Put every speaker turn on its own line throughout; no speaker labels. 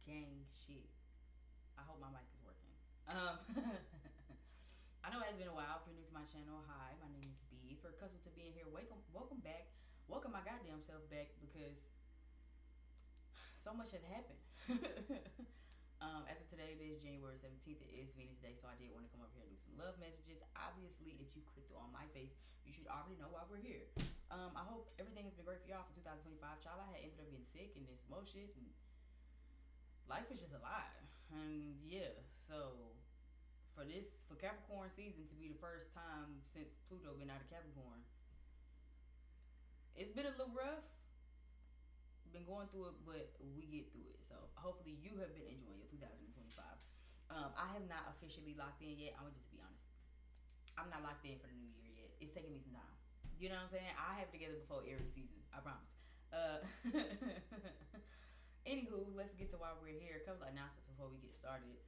gang shit. I hope my mic is working. I know it has been a while. If you're new to my channel, hi, my name is B. If you're accustomed to being here, welcome back. Welcome my goddamn self back because so much has happened. As of today, it is January 17th. It is Venus Day, so I did want to come up here and do some love messages. Obviously, if you clicked on my face, you should already know why we're here. I hope everything has been great for y'all for 2025. Child, I had ended up getting sick and then some more shit, and life is just a lie. And yeah, so for Capricorn season to be the first time since Pluto been out of Capricorn, it's been a little rough. Been going through it, but we get through it. So hopefully you have been enjoying your 2025. I have not officially locked in yet. I'm gonna just be honest. I'm not locked in for the new year yet. It's taking me some time. You know what I'm saying? I have it together before Aries season. I promise. Anywho, let's get to why we're here. A couple of announcements before we get started.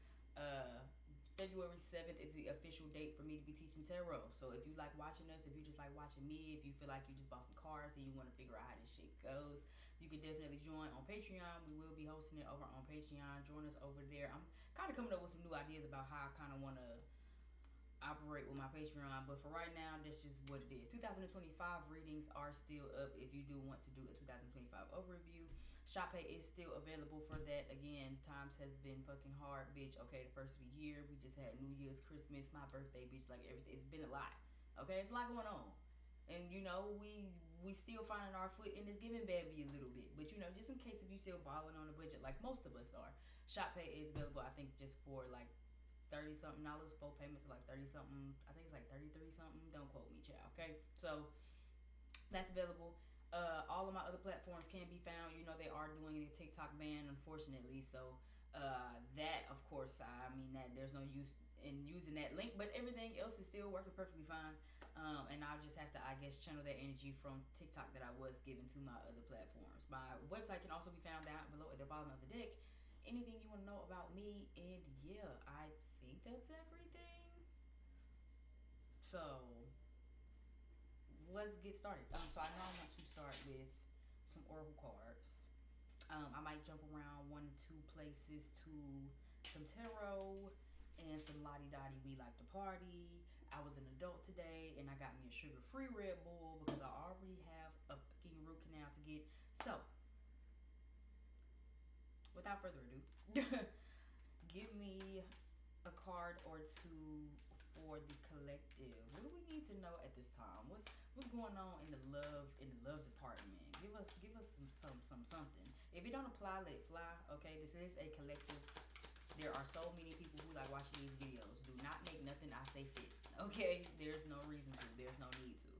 February 7th is the official date for me to be teaching tarot. So if you like watching us, if you just like watching me, if you feel like you just bought some cards and you want to figure out how this shit goes, you can definitely join on Patreon. We will be hosting it over on Patreon. Join us over there. I'm kind of coming up with some new ideas about how I kind of want to operate with my Patreon, but for right now, that's just what it is. 2025 readings are still up if you do want to do a 2025 overview. Shop Pay is still available for that. Again, times have been fucking hard, bitch. Okay, the first of the year, we just had New Year's, Christmas, my birthday, bitch. Like everything, it's been a lot. Okay, it's a lot going on. And you know, we still finding our foot in this giving baby a little bit. But you know, just in case if you still balling on the budget like most of us are, Shop Pay is available, I think, just for like $30-something. 4 payments are like 30-something. I think it's like 33-something. Don't quote me, child. Okay, so that's available. All of my other platforms can be found. You know, they are doing a TikTok ban, unfortunately. So that, of course, I mean that there's no use in using that link, but everything else is still working perfectly fine. And I'll just have to, I guess, channel that energy from TikTok that I was given to my other platforms. My website can also be found down below at the bottom of the deck. Anything you want to know about me, and yeah, I think that's everything. So let's get started. So I know I want to start with some oracle cards. I might jump around 1 or 2 places to some tarot and some lottie dottie. We like to party. I was an adult today, and I got me a sugar-free Red Bull because I already have a fucking root canal to get. So without further ado, give me a card or two for the collective. What do we need to know at this time? What's going on in the love department? Give us some something. If it don't apply, let it fly. Okay, this is a collective. There are so many people who like watching these videos. Do not make nothing I say fit. Okay, there's no reason to. There's no need to.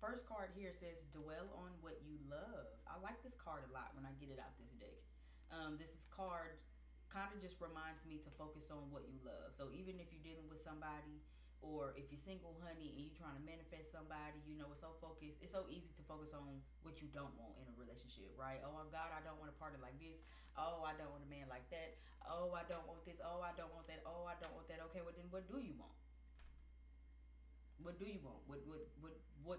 First card here says dwell on what you love. I like this card a lot when I get it out this deck. This card kind of just reminds me to focus on what you love. So even if you're dealing with somebody, or if you're single, honey, and you're trying to manifest somebody, you know, it's so easy to focus on what you don't want in a relationship, right? Oh my God, I don't want a partner like this. Oh, I don't want a man like that. Oh, I don't want this. Oh, I don't want that. Oh, I don't want that. Okay, well then what do you want? What do you want? What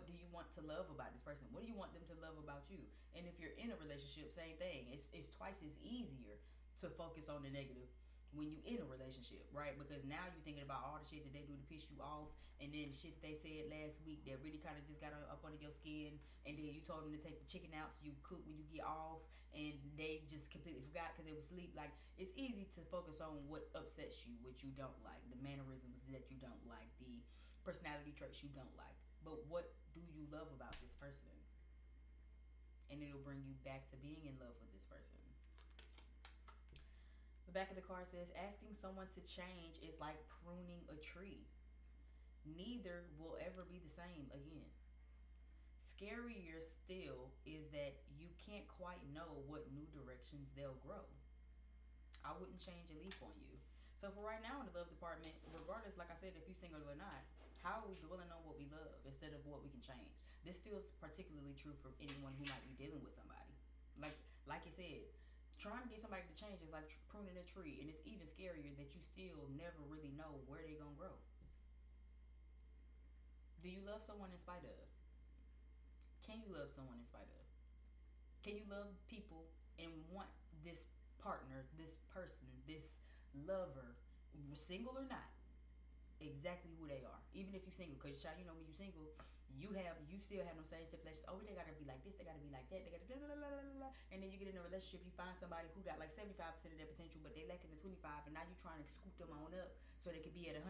do you want to love about this person? What do you want them to love about you? And if you're in a relationship, same thing. It's twice as easier to focus on the negative when you in a relationship, right? Because now you're thinking about all the shit that they do to piss you off, and then the shit that they said last week that really kind of just got up under your skin, and then you told them to take the chicken out so you cook when you get off, and they just completely forgot because they was asleep. Like, it's easy to focus on what upsets you, what you don't like, the mannerisms that you don't like, the personality traits you don't like. But what do you love about this person? And it'll bring you back to being in love with this person. The back of the card says, asking someone to change is like pruning a tree. Neither will ever be the same again. Scarier still is that you can't quite know what new directions they'll grow. I wouldn't change a leaf on you. So for right now in the love department, regardless, like I said, if you're single or not, how are we dwelling on what we love instead of what we can change? This feels particularly true for anyone who might be dealing with somebody. Like you said, trying to get somebody to change is like pruning a tree, and it's even scarier that you still never really know where they're gonna grow. Do you love someone in spite of? Can you love someone in spite of? Can you love people and want this partner, this person, this lover, single or not, exactly who they are. Even if you're single, because child, you know when you're single, you still have no same stipulations. Oh, they gotta be like this, they gotta be like that, they gotta blah, blah, blah, blah, blah. And then you get in a relationship, you find somebody who got like 75% of their potential, but they lacking the 25, and now you're trying to scoop them on up so they can be at 100%.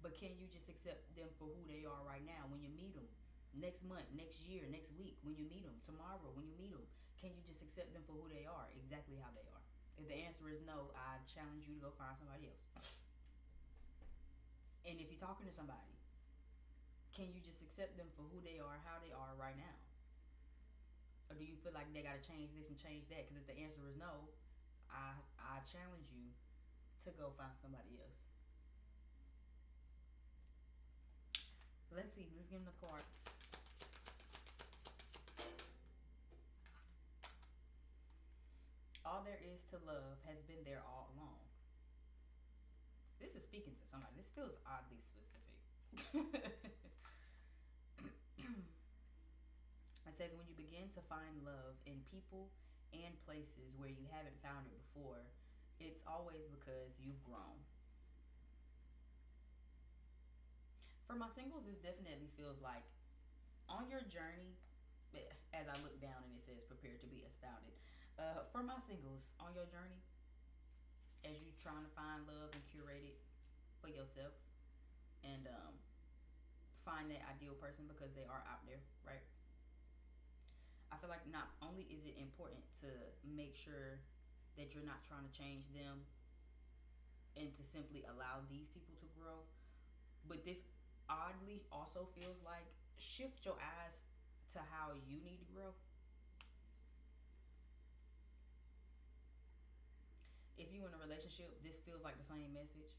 But can you just accept them for who they are right now when you meet them? Next month, next year, next week, when you meet them, tomorrow, when you meet them, can you just accept them for who they are, exactly how they are? If the answer is no, I challenge you to go find somebody else. And if you're talking to somebody, can you just accept them for who they are, how they are right now? Or do you feel like they gotta change this and change that? Because if the answer is no, I challenge you to go find somebody else. Let's see. Let's give them the card. All there is to love has been there all along. This is speaking to somebody. This feels oddly specific. It says when you begin to find love in people and places where you haven't found it before, it's always because you've grown. For my singles, this definitely feels like on your journey, as I look down and it says prepare to be astounded. For my singles, on your journey, as you trying to find love and curate it for yourself and find that ideal person because they are out there, right? I feel like not only is it important to make sure that you're not trying to change them and to simply allow these people to grow, but this oddly also feels like shift your eyes to how you need to grow. If you're in a relationship, this feels like the same message.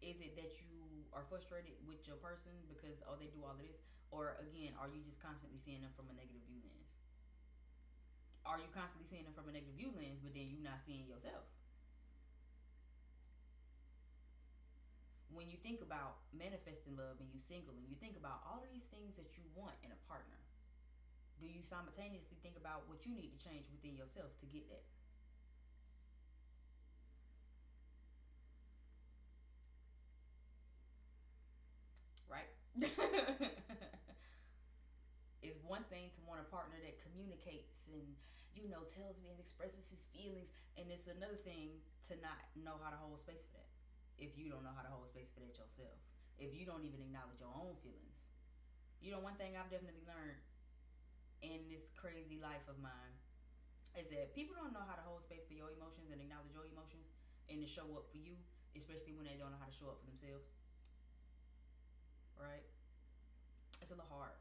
Is it that you are frustrated with your person because oh they do all of this, or again are you just constantly seeing them from a negative view lens? Are you constantly seeing them from a negative view lens, but then you not seeing yourself? When you think about manifesting love and you single and you think about all of these things that you want in a partner, do you simultaneously think about what you need to change within yourself to get that? Right? It's one thing to want a partner that communicates and tells me and expresses his feelings, and it's another thing to not know how to hold space for that. If you don't know how to hold space for that yourself, if you don't even acknowledge your own feelings. One thing I've definitely learned in this crazy life of mine is that people don't know how to hold space for your emotions and acknowledge your emotions and to show up for you, especially when they don't know how to show up for themselves. Right? It's a little hard.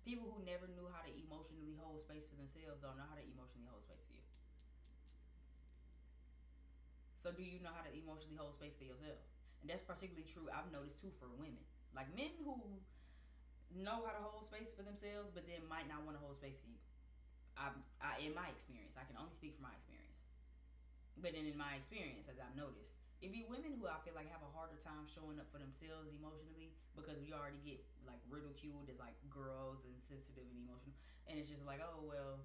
People who never knew how to emotionally hold space for themselves don't know how to emotionally hold space for you. So do you know how to emotionally hold space for yourself? And that's particularly true, I've noticed too, for women. Like men who know how to hold space for themselves, but then might not want to hold space for you. In my experience, I can only speak from my experience. But then in my experience, as I've noticed, it be women who I feel like have a harder time showing up for themselves emotionally because we already get like ridiculed as like girls and sensitive and emotional, and it's just like, oh well,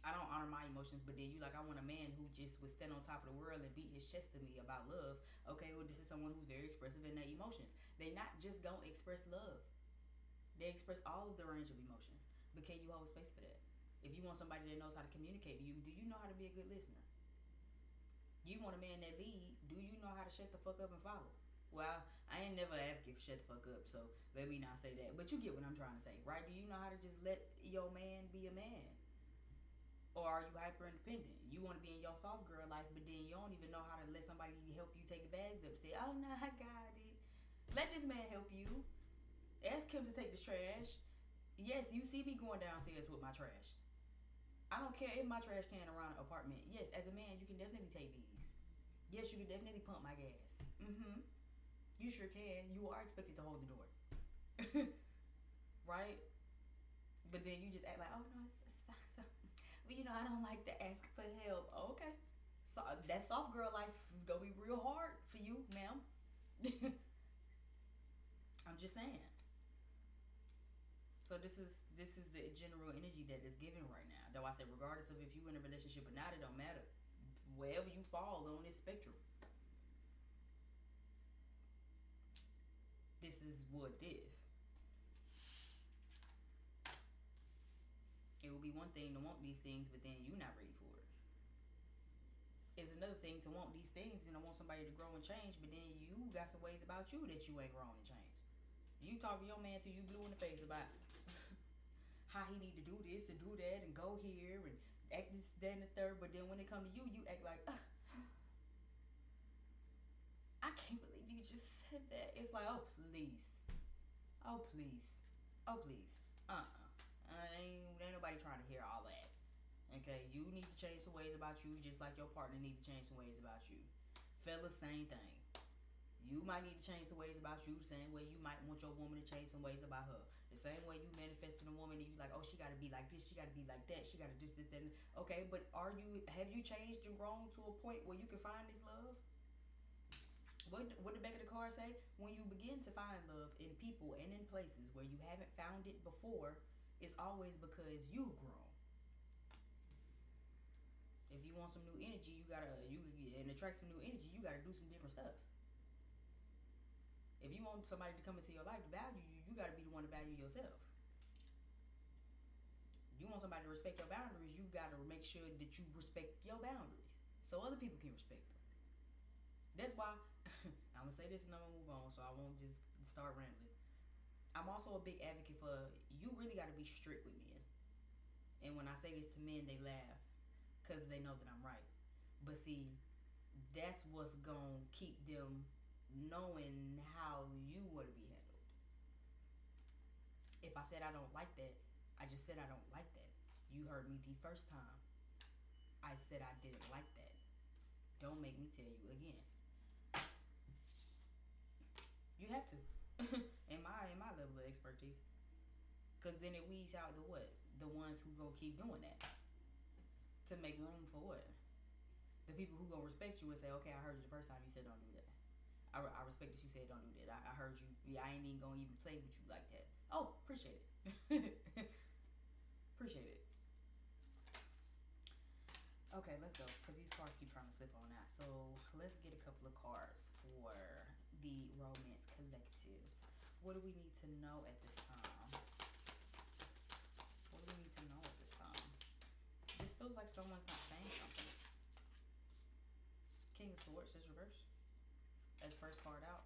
I don't honor my emotions, but then you like, I want a man who just would stand on top of the world and beat his chest for me about love. Okay, well this is someone who's very expressive in their emotions. They not just gonna express love, they express all of the range of emotions. But can you hold space for that? If you want somebody that knows how to communicate to you, do you know how to be a good listener? You want a man that lead, do you know how to shut the fuck up and follow? Well, I ain't never advocate for shut the fuck up, so let me not say that. But you get what I'm trying to say, right? Do you know how to just let your man be a man? Or are you hyper independent? You want to be in your soft girl life, but then you don't even know how to let somebody help you take the bags upstairs. Oh, no, I got it. Let this man help you. Ask him to take the trash. Yes, you see me going downstairs with my trash. I don't care if my trash can around the apartment. Yes, as a man, you can definitely take these. Yes, you can definitely pump my gas. Mm-hmm. You sure can. You are expected to hold the door. Right? But then you just act like, oh, no, it's fine. So, well, I don't like to ask for help. Okay. So that soft girl life is going to be real hard for you, ma'am. I'm just saying. So this is the general energy that is given right now. Though I said, regardless of if you in a relationship or not, it don't matter. Wherever you fall on this spectrum, this is what it is. It will be one thing to want these things, but then you're not ready for it. It's another thing to want these things and I want somebody to grow and change, but then you got some ways about you that you ain't growing and change. You talk to your man till you blue in the face about how he need to do this and do that and go here and act this, that, and the third, but then when it come to you, you act like, I can't believe you just said that. It's like, oh please, oh please, oh please, ain't nobody trying to hear all that. Okay, you need to change some ways about you, just like your partner need to change some ways about you. Fellas, same thing. You might need to change some ways about you, the same way you might want your woman to change some ways about her. The same way you manifesting a woman and you like, oh, she gotta be like this, she gotta be like that, she gotta do this, that. Okay, but have you changed and grown to a point where you can find this love? What the back of the card say? When you begin to find love in people and in places where you haven't found it before, it's always because you've grown. If you want some new energy, and attract some new energy, you gotta do some different stuff. If you want somebody to come into your life to value you, you gotta be the one to value yourself. You want somebody to respect your boundaries, you gotta make sure that you respect your boundaries so other people can respect them. That's why I'm gonna say this and I'm gonna move on, so I won't just start rambling. I'm also a big advocate for you really gotta be strict with men. And when I say this to men, they laugh because they know that I'm right. But see, that's what's gonna keep them knowing how you want to be handled. If I said I don't like that, I just said I don't like that. You heard me the first time. I said I didn't like that. Don't make me tell you again. You have to. in my level of expertise. Cause then it weeds out the what? The ones who gonna keep doing that. To make room for what? The people who gonna respect you and say, okay, I heard you the first time you said don't do that. I respect that you said don't do that. I heard you. Yeah, I ain't even gonna even play with you like that. Oh, appreciate it. Appreciate it. Okay, let's go. Because these cards keep trying to flip on that. So let's get a couple of cards for the Romance Collective. What do we need to know at this time? What do we need to know at this time? This feels like someone's not saying something. King of Swords is reversed. As first card out.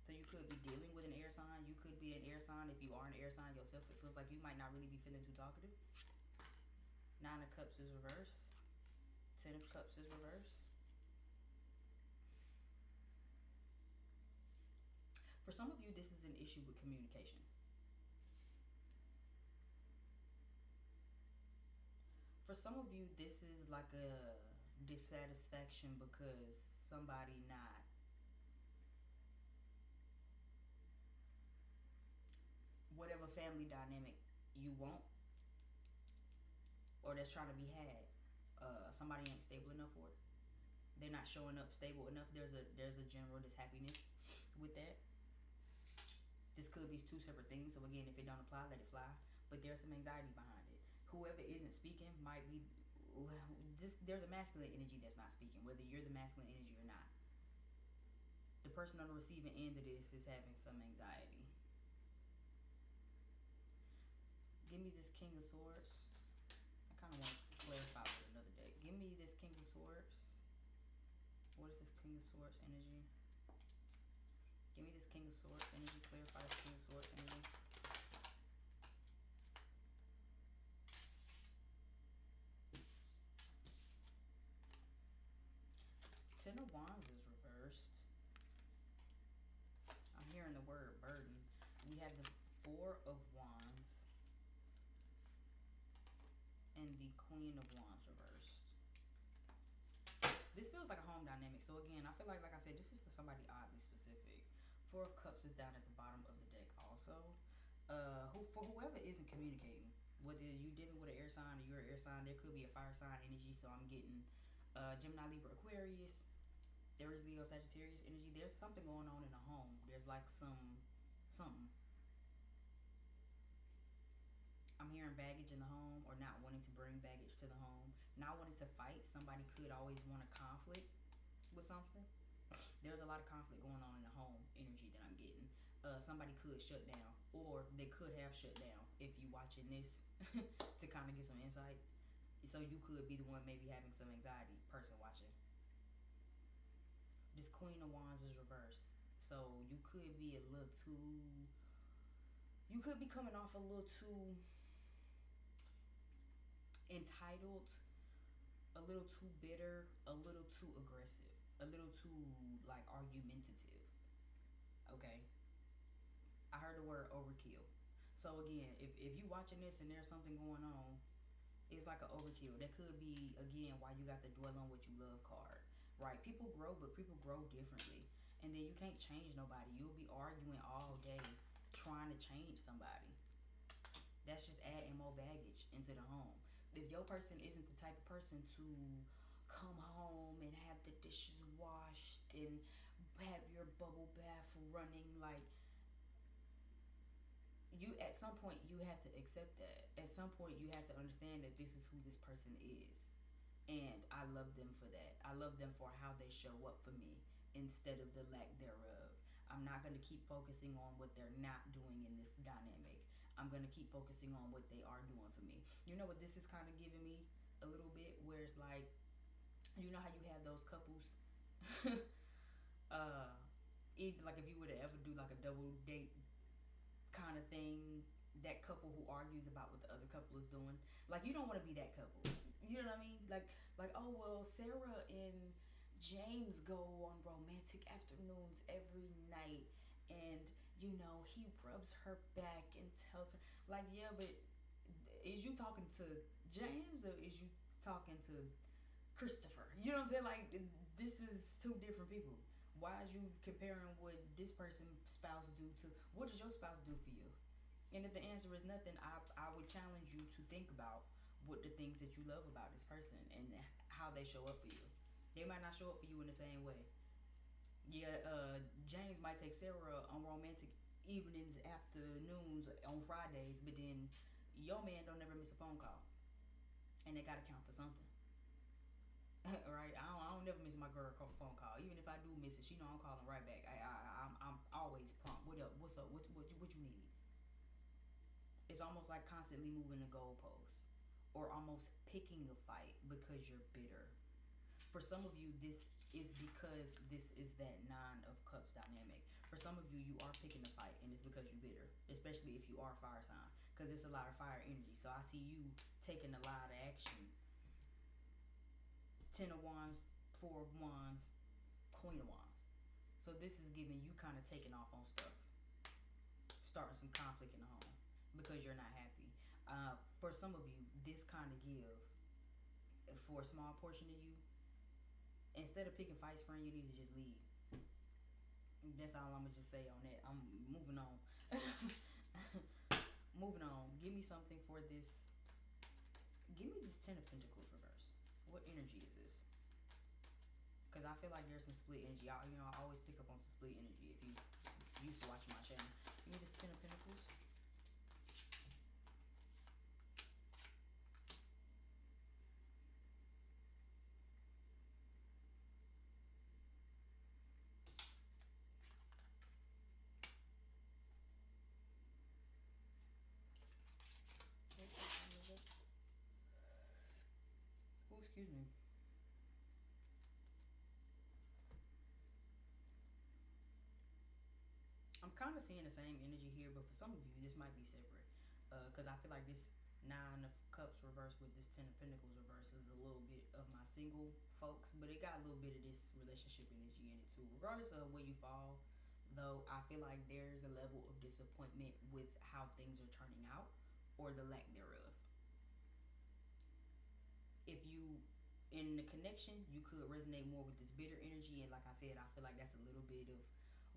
So you could be dealing with an air sign. You could be an air sign. If you are an air sign yourself, it feels like you might not really be feeling too talkative. 9 of Cups is reversed. 10 of Cups is reversed. For some of you, this is an issue with communication. For some of you, this is like a dissatisfaction because somebody not whatever family dynamic you want or that's trying to be had, somebody ain't stable enough for it. They're not showing up stable enough. There's a general dishappiness with that. This could be two separate things. So again, if it don't apply, let it fly. But there's some anxiety behind it. Whoever isn't speaking might be there's a masculine energy that's not speaking, whether you're the masculine energy or not. The person on the receiving end of this is having some anxiety. Give me this King of Swords. I kind of want to clarify for another day. Give me this King of Swords. What is this King of Swords energy? Give me this King of Swords energy. Clarify this King of Swords energy. Ten of Wands is reversed. I'm hearing the word burden. We have the Four of Wands and the Queen of Wands reversed. This feels like a home dynamic. So again, I feel like I said, this is for somebody oddly specific. Four of Cups is down at the bottom of the deck also. For whoever isn't communicating, whether you're dealing with an air sign or you're an air sign, there could be a fire sign energy. So I'm getting Gemini, Libra, Aquarius. There is Leo, Sagittarius energy. There's something going on in the home. There's like something. I'm hearing baggage in the home, or not wanting to bring baggage to the home, not wanting to fight. Somebody could always want a conflict with something. There's a lot of conflict going on in the home energy that I'm getting. Somebody could shut down, or they could have shut down if you watching this to kind of get some insight. So you could be the one maybe having some anxiety, person watching. This Queen of Wands is reversed. So you could be a little too, you could be coming off a little too entitled, a little too bitter, a little too aggressive, a little too like argumentative. Okay. I heard the word overkill. So again, if you watching this and there's something going on, it's like an overkill. That could be again why you got the dwell on what you love card. Right? People grow, but people grow differently. And then you can't change nobody. You'll be arguing all day trying to change somebody. That's just adding more baggage into the home. If your person isn't the type of person to come home and have the dishes washed and have your bubble bath running, like, you at some point you have to accept that. At some point you have to understand that this is who this person is, and I love them for that. I love them for how they show up for me instead of the lack thereof. I'm not going to keep focusing on what they're not doing in this dynamic. I'm going to keep focusing on what they are doing for me. You know what this is kind of giving me a little bit, where it's like, you know how you have those couples even like if you were to ever do like a double date kind of thing, that couple who argues about what the other couple is doing, like, you don't want to be that couple. You know what I mean? Like, oh well, Sarah and James go on romantic afternoons every night, and you know he rubs her back and tells her, like, yeah, but is you talking to James or is you talking to Christopher? You know what I'm saying? Like, this is two different people. Why is you comparing what this person's spouse do to what does your spouse do for you? And if the answer is nothing, I would challenge you to think about what the things that you love about this person and how they show up for you. They might not show up for you in the same way. Yeah, James might take Sarah on romantic evenings, afternoons, on Fridays, but then your man don't never miss a phone call, and they gotta count for something. Right? I don't never miss my girl phone call. Even if I do miss it, she know I'm calling right back. I'm always prompt. What up? What's up? What you need? It's almost like constantly moving the goalposts, or almost picking a fight because you're bitter. For some of you, this is because this is that Nine of Cups dynamic. For some of you, you are picking a fight, and it's because you're bitter, especially if you are fire sign, because it's a lot of fire energy. So I see you taking a lot of action. Ten of Wands, Four of Wands, Queen of Wands. So this is giving you kind of taking off on stuff, starting some conflict in the home because you're not happy. For some of you, this kind of give, for a small portion of you, instead of picking fights, friend, you need to just leave. That's all I'm gonna just say on that. I'm moving on. Moving on. Give me something for this. Give me this Ten of Pentacles reverse. What energy is this? Because I feel like there's some split energy. I always pick up on some split energy if you used to watching my channel. Give me this Ten of Pentacles. Oh, excuse me. I'm kind of seeing the same energy here, but for some of you, this might be separate. Because I feel like this Nine of Cups reverse with this Ten of Pentacles reverse is a little bit of my single folks, but it got a little bit of this relationship energy in it too. Regardless of where you fall, though, I feel like there's a level of disappointment with how things are turning out, or the lack thereof. If you in the connection, you could resonate more with this bitter energy, and like I said, I feel like that's a little bit of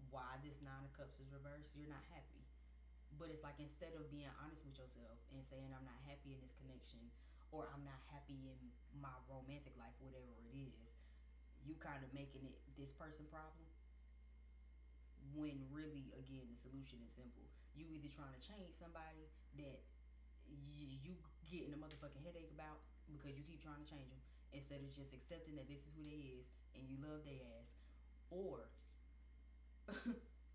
why this Nine of Cups is reversed. You're not happy, but it's like, instead of being honest with yourself and saying I'm not happy in this connection, or I'm not happy in my romantic life, whatever it is, you kind of making it this person problem, when really, again, the solution is simple. You either trying to change somebody that you getting a motherfucking headache about because you keep trying to change them instead of just accepting that this is who they is and you love their ass, or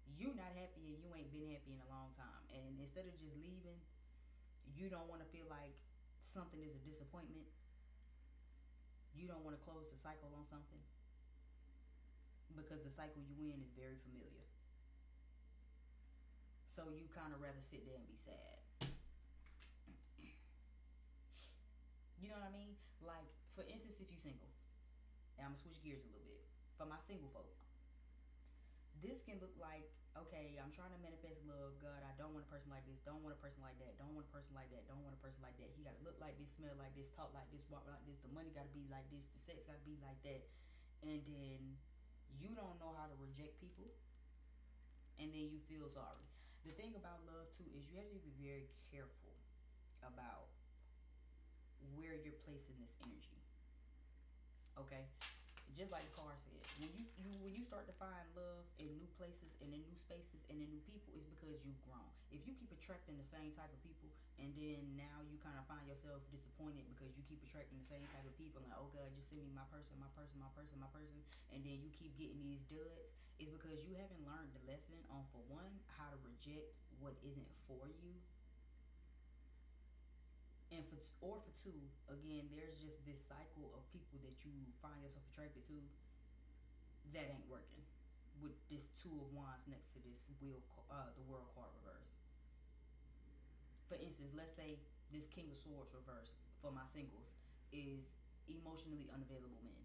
you not happy and you ain't been happy in a long time, and instead of just leaving, you don't want to feel like something is a disappointment. You don't want to close the cycle on something because the cycle you in is very familiar. So you kind of rather sit there and be sad. You know what I mean? Like, for instance, if you single, and I'm gonna switch gears a little bit. For my single folk, this can look like, okay, I'm trying to manifest love. God, I don't want a person like this. Don't want a person like that. Don't want a person like that. Don't want a person like that. He gotta look like this, smell like this, talk like this, walk like this. The money gotta be like this. The sex gotta be like that. And then you don't know how to reject people, and then you feel sorry. The thing about love too is you have to be very careful about where you're placing this energy. Okay, just like the car said, when you start to find love in new places and in new spaces and in new people, it's because you've grown. If you keep attracting the same type of people, and then now you kind of find yourself disappointed because you keep attracting the same type of people, and like, oh God, just send me my person, my person, my person, my person, and then you keep getting these duds, it's because you haven't learned the lesson on, for one, how to reject what isn't for you, and for two, again, there's just this cycle of people that you find yourself attracted to that ain't working. With this Two of Wands next to this the World card reverse. For instance, let's say this King of Swords reverse for my singles is emotionally unavailable men.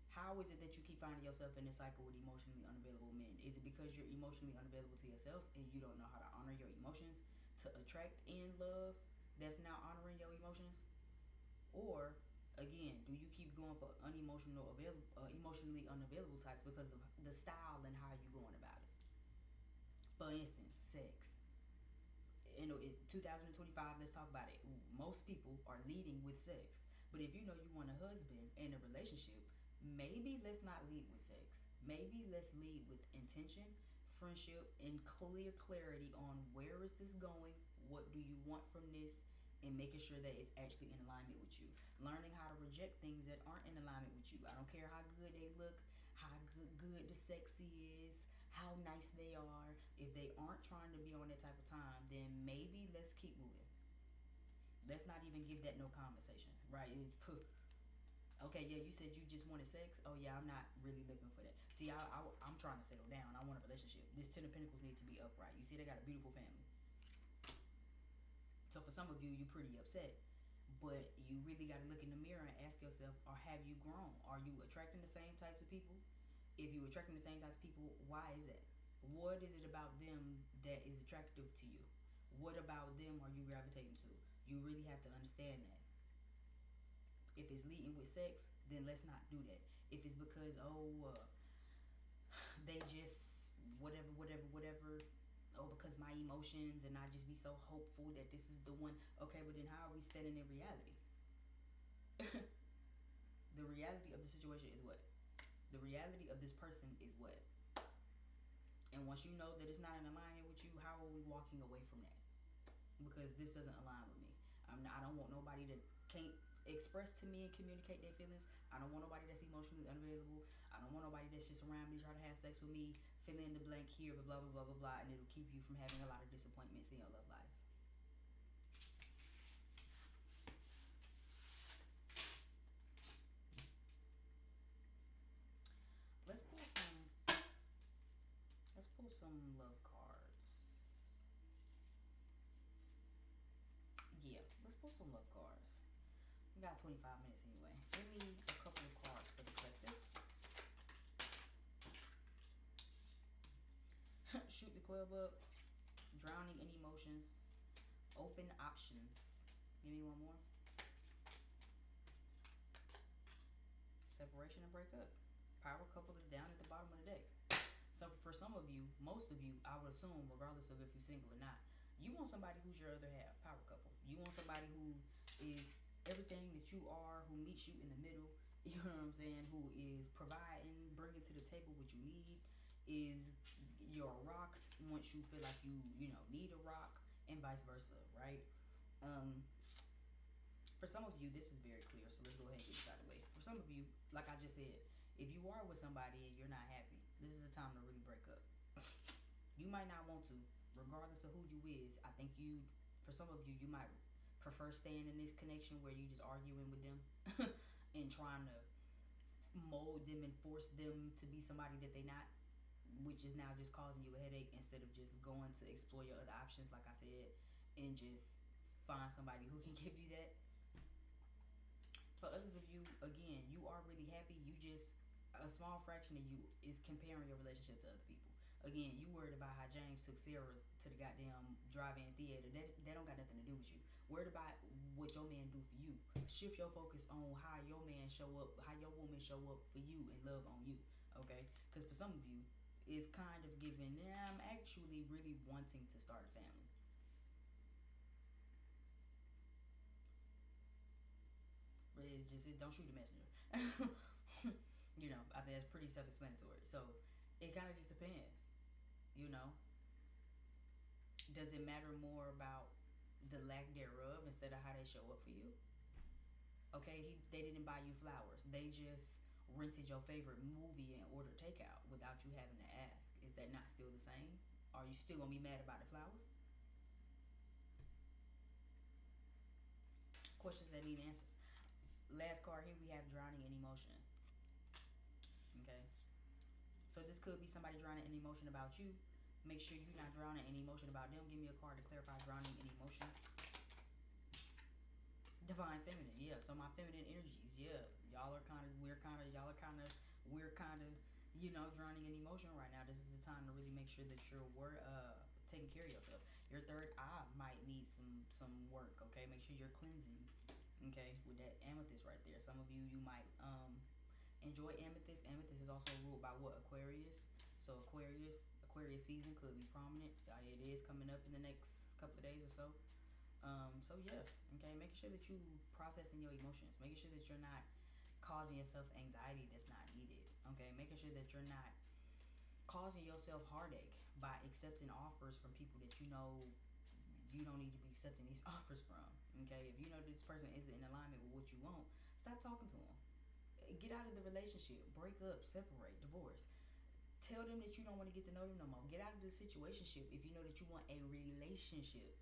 How is it that you keep finding yourself in this cycle with emotionally unavailable men? Is it because you're emotionally unavailable to yourself and you don't know how to honor your emotions to attract in love that's now honoring your emotions? Or again, do you keep going for emotionally unavailable types because of the style and how you're going about it? For instance, sex. In 2025, let's talk about it. Most people are leading with sex, but if you know you want a husband in a relationship, maybe let's not lead with sex. Maybe let's lead with intention, friendship, and clear clarity on where is this going, what do you want from this, and making sure that it's actually in alignment with you. Learning how to reject things that aren't in alignment with you. I don't care how good they look, how good the sex is, how nice they are. If they aren't trying to be on that type of time, then maybe let's keep moving. Let's not even give that no conversation, right? Okay, yeah, you said you just wanted sex. Oh yeah, I'm not really looking for that. See, I'm trying to settle down. I want a relationship. This Ten of Pentacles need to be upright. You see, they got a beautiful family. So for some of you, you're pretty upset, but you really got to look in the mirror and ask yourself, or have you grown? Are you attracting the same types of people? If you're attracting the same types of people, why is that? What is it about them that is attractive to you? What about them are you gravitating to? You really have to understand that. If it's leading with sex, then let's not do that. If it's because they just whatever, because my emotions, and I just be so hopeful that this is the one. Okay, but then how are we standing in reality? The reality of the situation is what? The reality of this person is what? And once you know that it's not in alignment with you, how are we walking away from that? Because this doesn't align with me. I don't want nobody that can't express to me and communicate their feelings. I don't want nobody that's emotionally unavailable. I don't want nobody that's just around me trying to have sex with me, fill in the blank here, blah blah blah blah blah, and it'll keep you from having a lot of disappointments in your love life. Let's pull some love cards. Yeah, let's pull some love cards. We got 25 minutes anyway. Give me a couple of cards for the collective. Shoot the club up. Drowning in emotions. Open options. Give me one more. Separation and breakup. Power couple is down at the bottom of the deck. So for some of you, most of you, I would assume, regardless of if you're single or not, you want somebody who's your other half. Power couple. You want somebody who is everything that you are, who meets you in the middle, you know what I'm saying, who is providing, bringing to the table what you need, is your rock once you feel like you need a rock, and vice versa, right? Um, for some of you, this is very clear, so let's go ahead and get this out of the way. For some of you, like I just said, if you are with somebody and you're not happy, this is a time to really break up. You might not want to, regardless of who you is. I think for some of you, you might prefer staying in this connection where you just arguing with them and trying to mold them and force them to be somebody that they not, which is now just causing you a headache instead of just going to explore your other options, like I said, and just find somebody who can give you that. For others of you, again, you are really happy. You just, a small fraction of you is comparing your relationship to other people. Again, you worried about how James took Sarah to the goddamn drive-in theater. That don't got nothing to do with you. Worried about what your man do for you. Shift your focus on how your man show up, how your woman show up for you and love on you. Okay? Because for some of you, it's kind of giving, I'm actually really wanting to start a family. Don't shoot the messenger. I think that's pretty self-explanatory. So it kind of just depends. Does it matter more about the lack thereof instead of how they show up for you? Okay, they didn't buy you flowers. They just rented your favorite movie and ordered takeout without you having to ask. Is that not still the same? Are you still gonna be mad about the flowers? Questions that need answers. Last card here, we have drowning in emotion. Okay, so this could be somebody drowning in emotion about you. Make sure you're not drowning in emotion about them. Give me a card to clarify drowning in emotion. Divine feminine, yeah. So my feminine energies, yeah. Y'all are kind of, drowning in emotion right now. This is the time to really make sure that you're taking care of yourself. Your third eye might need some work. Okay, make sure you're cleansing. Okay, with that amethyst right there. Some of you might enjoy amethyst. Amethyst is also ruled by what? Aquarius. So Aquarius season could be prominent. It is coming up in the next couple of days or so. So yeah, okay, making sure that you processing your emotions, making sure that you're not causing yourself anxiety that's not needed. Okay, making sure that you're not causing yourself heartache by accepting offers from people that you know you don't need to be accepting these offers from. Okay, if you know this person isn't in alignment with what you want, stop talking to them. Get out of the relationship, break up, separate, divorce. Tell them that you don't want to get to know them no more. Get out of the situationship if you know that you want a relationship.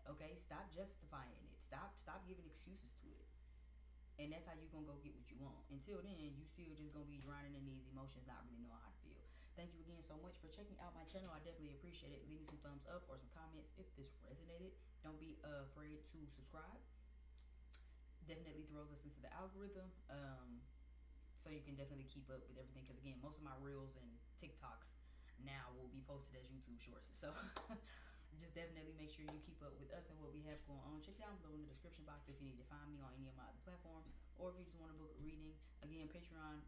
Okay, stop justifying it. Stop giving excuses to it. And that's how you're gonna go get what you want. Until then, you still just gonna be drowning in these emotions, not really knowing how to feel. Thank you again so much for checking out my channel. I definitely appreciate it. Leave me some thumbs up or some comments if this resonated. Don't be afraid to subscribe. Definitely throws us into the algorithm. So you can definitely keep up with everything. Because again, most of my reels and TikToks now will be posted as YouTube shorts. So just definitely make sure you keep up with us and what we have going on. Check down below in the description box if you need to find me on any of my other platforms, or if you just want to book a reading. Again, Patreon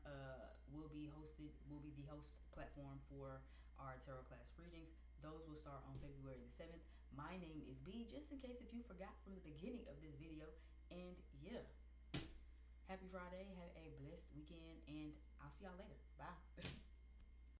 will be the host platform for our tarot class readings. Those will start on February the 7th. My name is B, just in case if you forgot from the beginning of this video. And yeah, happy Friday, have a blessed weekend, and I'll see y'all later. Bye.